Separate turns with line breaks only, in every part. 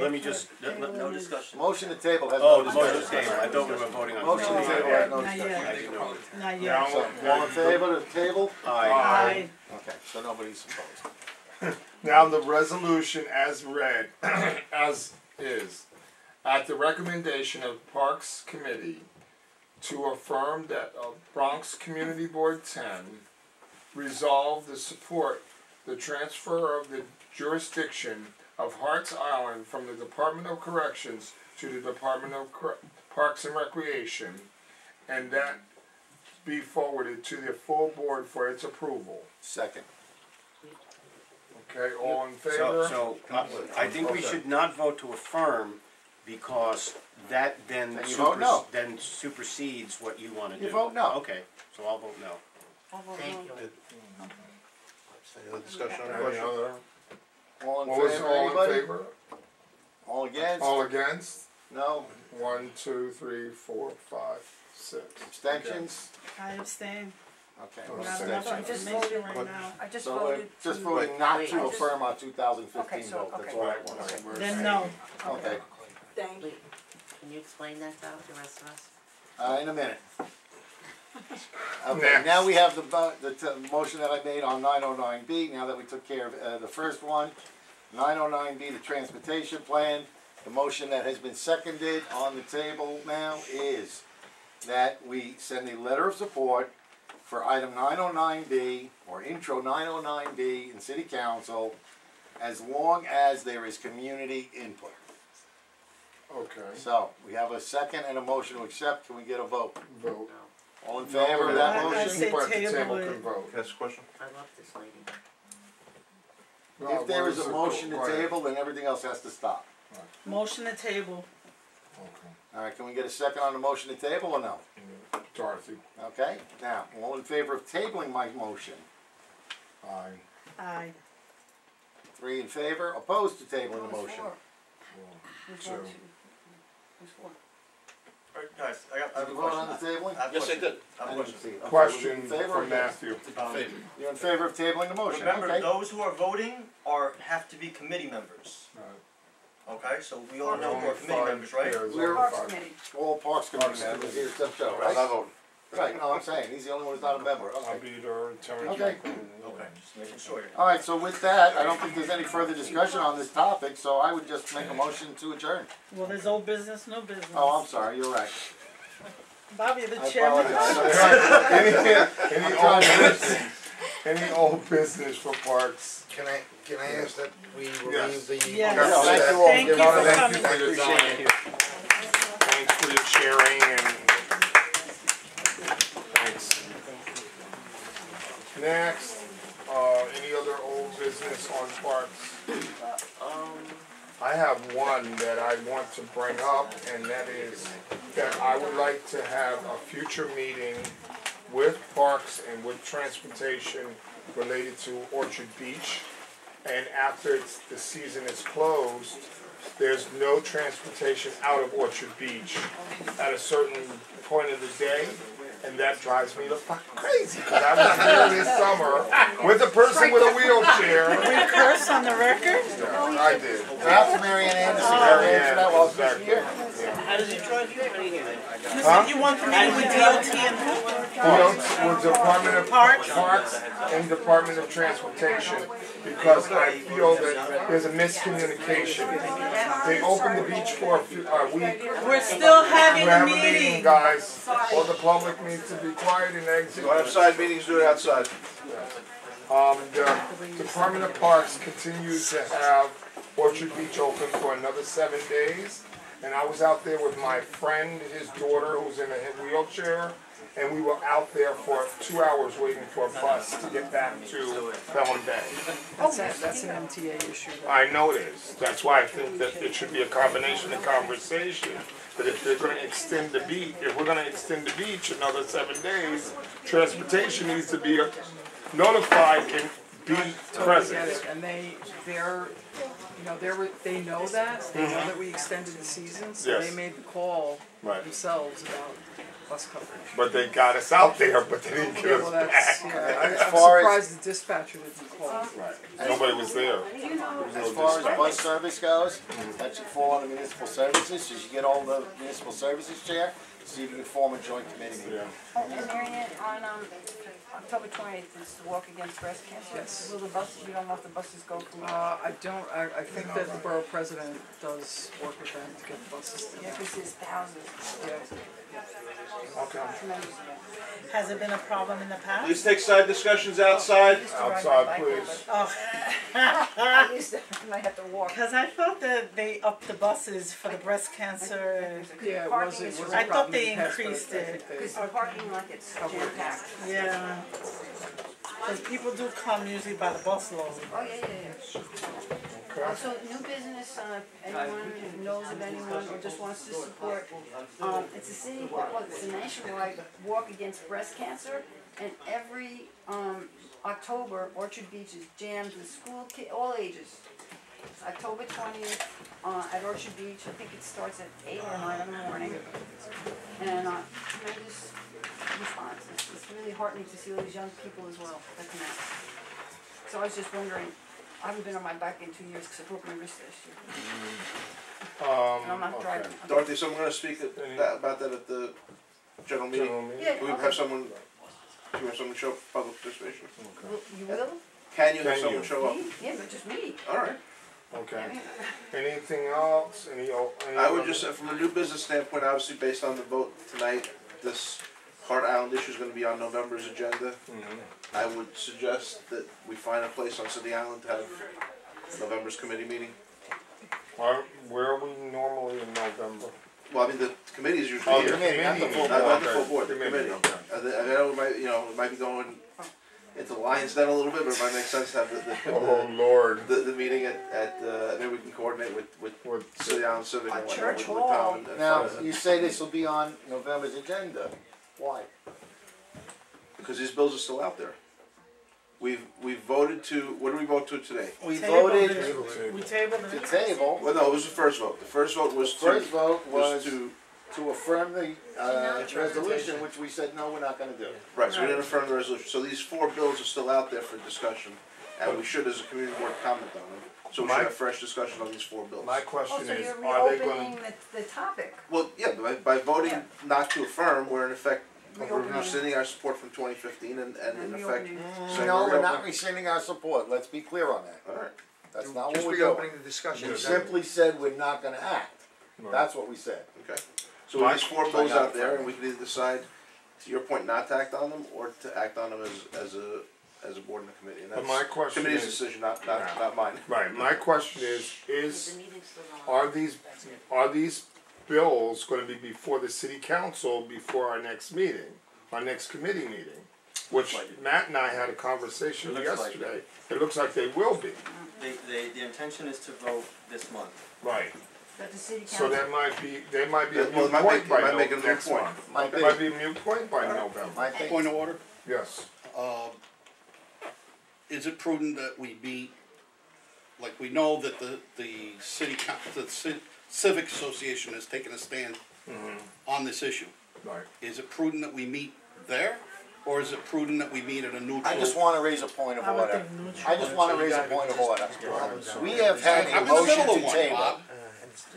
Let me just, no discussion.
Motion to table has
Oh,
no
the motion
discussion.
to table, I thought we were voting on.
Motion to
something.
table has no
Not
discussion.
yet.
I didn't know.
Not
Now,
yet.
So, all in favor of table?
Aye.
Okay, so nobody's opposed.
now the resolution as read, as is, at the recommendation of Parks Committee to affirm that Bronx Community Board 10 resolve to support the transfer of the jurisdiction of Harts Island from the Department of Corrections to the Department of Parks and Recreation, and that be forwarded to the full board for its approval.
Second.
Okay, all in favor?
So, I think we should not vote to affirm, because that then
Then you vote no.
then supersedes what you want to do.
You vote no.
Okay, so I'll vote no.
Thank you.
Any other discussion on the
Any
question?
other?
All in
What was
favor,
all in
anybody?
favor?
All against?
All against?
No?
1, 2, 3, 4, 5, 6.
Abstentions?
I abstain.
Okay.
Oh,
We have
abstention.
enough
I just
information
voted-
right now.
I just
So we're
voted
just
to-
voting not
wait,
to
I just-
affirm our 2015
Okay, so-
vote, that's
okay.
all I want to say.
Then no.
Okay,
Thank you.
Wait, can you explain that to the rest of us?
in a minute. Okay,
Next.
now we have the motion that I made on 909B, now that we took care of the first one. 909B, the transportation plan. The motion that has been seconded on the table now is that we send a letter of support for item 909B, or intro 909B in city council, as long as there is community input.
Okay,
So, we have a second and a motion to accept, can we get a vote?
vote.
All in favor of that
I
motion?
say
People at the
table
table
it.
can vote.
Can I ask a question?
I love this lady.
No,
If there
what
is a
the
motion to
vote? Right.
table, then everything else has to stop.
Motion to table.
Okay.
Alright, can we get a second on the motion to table or no?
Dorothy,
Okay, now, all in favor of tabling my motion?
aye.
Aye.
3 in favor, opposed to tabling the motion?
Who's
Two.
for? Who's for?
Alright, guys, I have
Did
a
you vote on
question.
the tabling?
I have a
Yes, I
question.
did.
I have a question.
see. Okay,
Question
in favor or
from
against?
Matthew.
You're in favor of tabling the motion,
Remember,
okay?
those who are voting have to be committee members. Okay, so we all know who are committee members, right?
We're-
Parks Committee.
All Parks Committee members here except Joe,
I'm
right?
not voting.
Right, no, I'm saying, he's the only one who's not a member,
I'll
okay.
be the attorney.
Okay.
Okay, just making sure.
Alright, so with that, I don't think there's any further discussion on this topic, so I would just make a motion to adjourn.
Well, there's old business, no business.
Oh, I'm sorry, you're right.
Bobby, the
I
chairman.
apologize.
Any old business for Parks?
Can I ask that we
Yes.
relieve the?
Yes.
Thank you all.
Thank you for
Thank
coming.
you for your time. Thanks for your sharing and. Thanks. Next, any other old business on Parks? I have one that I want to bring up, and that is that I would like to have a future meeting with Parks and with Transportation related to Orchard Beach. And after the season is closed, there's no transportation out of Orchard Beach at a certain point of the day. And that drives me the fuck crazy, because I was here this summer with a person with a wheelchair.
We curse on the record?
Yeah, I did.
Perhaps Mary Ann Anderson can
Mary
answer
Ann,
that while she's
exactly.
here.
How does it drive you? I didn't hear that.
You said you want the meeting with DOT and who?
With Department of Parks and Department of Transportation, because I feel that there's a miscommunication. They opened the beach for a week.
We're still having
We're
a
having a meeting,
meeting.
guys. All the public needs to be quiet and exit.
You want to have side meetings, do it outside.
The Department of Parks continues to have Orchard Beach open for another 7 days. And I was out there with my friend, his daughter, who's in a wheelchair, and we were out there for 2 hours waiting for a bus to get back to Pelham Bay.
That's an MTA issue.
I know it is. That's why I think that it should be a combination of conversation. But if they're going to extend the beach, if we're going to extend the beach another 7 days, transportation needs to be notified and be present.
Get it. And they know that. They know that we extended the season, so
Yes.
they made the call
Right.
themselves about bus coverage.
But they got us out there, but they didn't get
Yeah,
us
well,
back.
that's, yeah,
As
I'm
far as-
surprised the dispatcher didn't call.
Right. Nobody was there.
As far as bus service goes, that should fall under municipal services, so you get all the municipal services chair, so you can form a joint committee meeting.
Yeah.
Oh, and Mary Ann, on, October 28th is the Walk Against Breast Cancer.
Yes.
Will the buses, you don't know if the buses go from,
I don't, I think that the borough president does work with them to get the buses
yeah,
there.
because there's thousands,
Yeah.
Okay.
tremendous.
Has it been a problem in the past?
Please take side discussions outside.
I used to ride my
Outside,
bike
please.
over.
Oh,
I used to, I have to walk.
because I thought that they upped the buses for the breast cancer.
Yeah, it
Parking
was, it
is
was
right.
a
I
problem
thought they
in the past, but
increased
I
it.
think they-
Because the parking lot gets jam packed.
Yeah. Because people do come usually by the busload.
Oh, yeah. Also, new business, anyone who knows of anyone or just wants to support, it's a city, well, it's a nationwide walk against breast cancer. And every, October, Orchard Beach is jammed with school all ages. It's October 20th, at Orchard Beach, I think it starts at 8 or 9 in the morning. And, tremendous response, it's really heartening to see all these young people as well that come out. So I was just wondering, I haven't been on my bike in 2 years because I broke my wrist last year. And I'm not driving. I'm-
Dorothy, someone gonna speak about that at the general meeting?
General meeting.
Yeah,
Do we
okay.
have someone, do you have someone show up for public participation?
You will?
Can you have
Can
someone
you?
show up?
Me? Yeah, but just me.
Alright.
Okay. Anything else? Any
I would
other-
just say, from a new business standpoint, obviously based on the vote tonight, this Hart Island issue is gonna be on November's agenda.
Mhm.
I would suggest that we find a place on City Island to have November's committee meeting.
Where are we normally in November?
Well, I mean, the committee is
Oh,
usually
the
here.
committee, not the full
Not
board.
the full board, the committee.
Okay.
I know it might, it might be going into Lions Den a little bit, but it might make sense to have
Oh, Lord.
the meeting at, maybe we can coordinate with
What-
City Island Civic and
At
whatnot,
Church
with
Hall.
Tom and
Now,
Fuzz.
you say this will be on November's agenda. Why?
Because these bills are still out there. We've voted to, what did we vote to today?
We
Tabled
voted
it. We tabled
to
it.
table.
Well, no, it was the first vote. The first vote was
First
to,
vote was
to,
to affirm the, resolution, which we said, no, we're not gonna do.
right, so we didn't affirm the resolution. So these four bills are still out there for discussion, and we should, as a community board, comment on them. So we should have fresh discussion on these four bills.
My
Oh,
question
so
is,
you're
are they
reopening
going,
the topic.
Well, yeah, by voting
Yeah.
not to affirm, we're in effect, we're
Reopening.
rescinding our support from 2015 and in
And
effect
reopening.
saying
No, we're not
reopening.
rescinding our support, let's be clear on that.
All right.
That's not what
Just
we're doing.
reopening the discussion.
We simply said we're not gonna act. That's what we said.
Okay. So we have these four bills out there, and we can either decide, to your point, not to act on them, or to act on them as a board and a committee. And
But
that's
my question
committee's
is-
decision, not mine.
right, my question is,
The meeting's still on.
are these bills gonna be before the city council before our next meeting, our next committee meeting? Which Matt and I had a conversation
It looks like
yesterday. It looks like they will be.
The intention is to vote this month.
Right.
But the city
So
council,
that might be a
Well,
moot
it might
point
make-
by
it might make it a moot
next
point.
month.
Might
It
be.
might be a moot point by November.
I think,
Point of order,
Yes.
is it prudent that we meet, like, we know that the Civic Association has taken a stand on this issue.
Right.
Is it prudent that we meet there, or is it prudent that we meet at a neutral?
I just wanna raise a point of
I would
order.
think neutral.
I just wanna raise a point of order. We have had a
I'm in the
motion
middle of
to
one,
table.
Bob.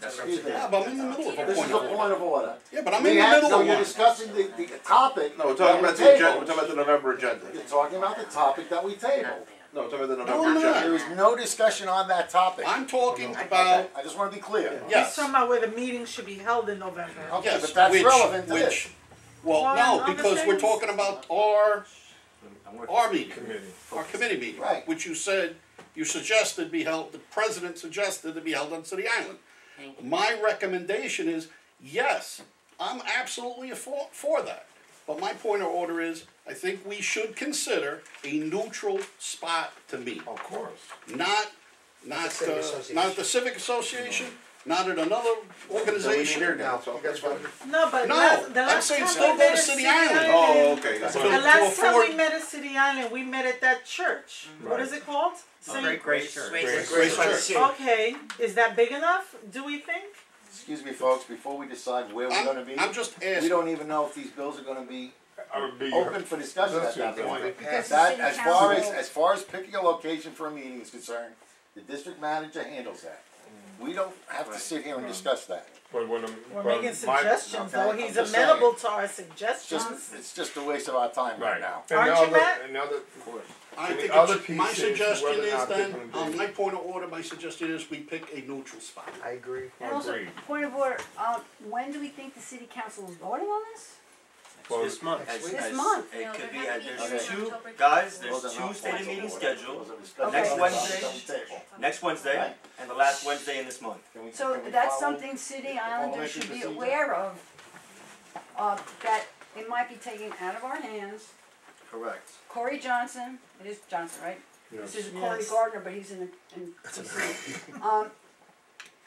Excuse me.
Yeah, but I'm in the middle of a
This
point
is a
of order.
point of order.
Yeah, but I'm
We
in the
had,
middle
so
of
you're
one.
discussing the topic.
No, we're
that
talking
we
about the agenda,
tabled.
we're talking about the November agenda.
You're talking about the topic that we tabled.
No, we're talking about the
No,
November
I'm not.
agenda.
There is no discussion on that topic.
I'm talking
Okay,
about,
I just wanna be clear.
He's
yes,
talking about where the meeting should be held in November.
Okay,
yes,
but that's
which,
relevant to this.
which, well,
Well,
no,
I'm
because we're
saying-
talking about our meeting.
Committee.
Our committee meeting,
Right.
which you said, you suggested be held, the president suggested to be held on City Island.
Thank you.
My recommendation is, yes, I'm absolutely for that. But my point of order is, I think we should consider a neutral spot to meet.
Of course.
Not at the Civic Association, not at another
So we need
organization.
here now, so that's fine.
No, but
No,
the
I'm
last
saying
time
still
we
go
met
to
at
City Island.
Oh, okay, gotcha.
To-
The last time
afford-
we met at City Island, we met at that church. What is it called?
Great Church.
Grace.
Grace Church.
Okay, is that big enough, do we think?
excuse me, folks, before we decide where we're gonna be,
I'm just
we
asking.
don't even know if these bills are gonna be
I would be
open for discussion at
That's
that
your
point.
point.
Because the
That,
city
as
council,
far as picking a location for a meeting is concerned, the district manager handles that. We don't have to sit here and discuss that.
But when
We're
but
making
my-
suggestions, though,
okay,
he's
I'm just
amenable to our
It's
suggestions.
just a waste of our time right now.
And
Aren't
the
you,
other,
Matt?
another,
I
And the
think
other
my
piece is
suggestion
whether or
is
not they're
then,
gonna do-
on my point of order, my suggestion is we pick a neutral spot.
I agree.
and also,
Agreed.
point of order, when do we think the city council is voting on this?
well,
This month.
This month.
It could be,
they're having
there's
it
two,
October
guys,
Those
there's
are not
two stated
formal
meetings
orders.
scheduled,
Those are discussions
next
on the
Wednesday.
table.
next Wednesday,
Right.
and the last Wednesday in this month.
So
Can we
that's
follow
something city
the
islanders should be
parliamentary
aware of, that it might be taken out of our hands.
Correct.
Corey Johnson, it is Johnson, right?
yes.
This is Corey
Yes.
Gardner, but he's in,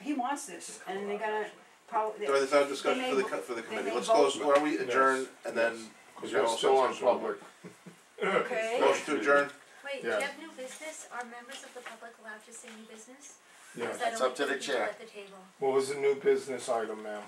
he wants this, and they're gonna probably,
Or there's no discussion
They
for
may
the,
vo-
for the
they
committee,
may
let's
vote.
close, why don't we adjourn and then.
Because we're still on public.
okay?
Motion to adjourn,
Wait, do
Yeah.
you have new business? Are members of the public allowed to say new business? Or
Yeah.
is that
It's
only
up to
for
the
people
chair.
at the table?
What was the new business item, ma'am?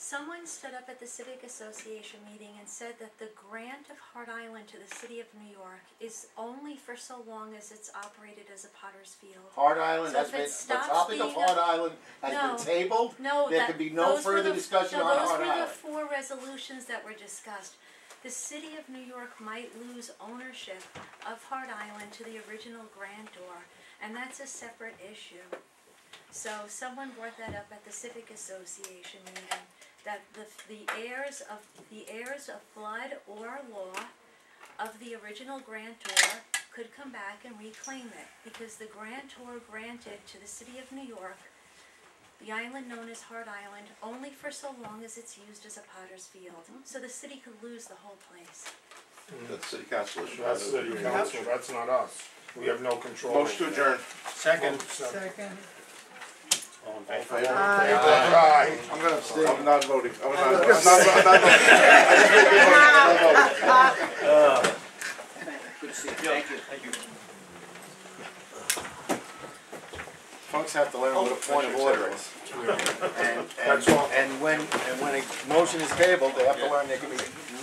Someone stood up at the Civic Association meeting and said that the grant of Hart Island to the city of New York is only for so long as it's operated as a Potter's Field.
Hart Island,
So
has
if
been,
it
the
stops
topic of
being
Hart
a-
Island has
No.
been tabled.
No,
There
that,
could be no
those were
further
the,
discussion
no,
on
those
Hart
were the
Island.
4 resolutions that were discussed. The city of New York might lose ownership of Hart Island to the original grantor, and that's a separate issue. So someone brought that up at the Civic Association meeting, that the heirs of blood or law of the original grantor could come back and reclaim it, because the grantor granted to the city of New York the island known as Hart Island only for so long as it's used as a Potter's Field. So the city could lose the whole place.
that's city council issue.
That's city council, that's not us. We have no control.
Motion to adjourn.
Second.
Second.
All in
All in
favor?
favor?
Aye.
I'm gonna abstain.
I'm not voting, I'm not voting. I just made the motion, I'm not voting.
Good to see you. Thank you.
Thank you.
Folks have to learn what a point of order is.
That's all.
And when a motion is tabled, they have to learn there can be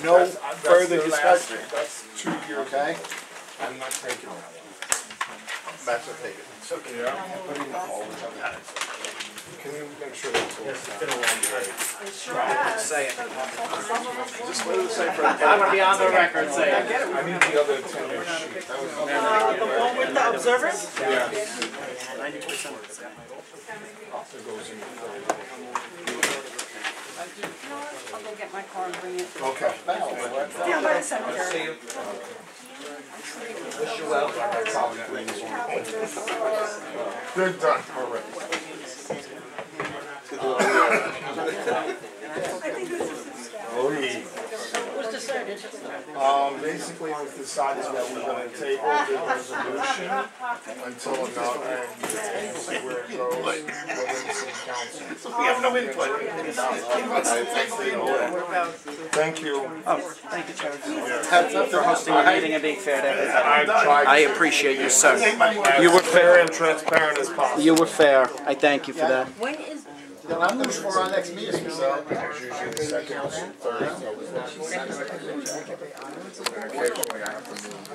no
That's
further
the last-
discussion,
That's 2 years.
okay?
I'm not taking that.
Matt's not taking it.
Yeah. Can you make sure that's all?
It sure has.
Say it.
Just what did it say for?
I wanna be on the record saying.
I need the other attendance sheet. That was the
The one with the observers?
Yeah.
90% of the
It goes in.
You know what, I'll go get my car and bring it.
Okay.
Yeah, by the cemetery.
Wish you well.
Good done. Oh, yeah.
What's the second?
Basically, it was decided that we're gonna table the resolution until now and see where it goes within the city council.
We have no input.
Thank you.
Oh, thank you, Chair.
That's up to
For hosting your meeting and being fair to everybody.
I tried.
I appreciate you, sir.
You were fair and transparent as possible.
You were fair. I thank you for that.
When is,
Then I'm looking for our next meeting, so.
It's usually the second Thursday. Occasionally I have to move.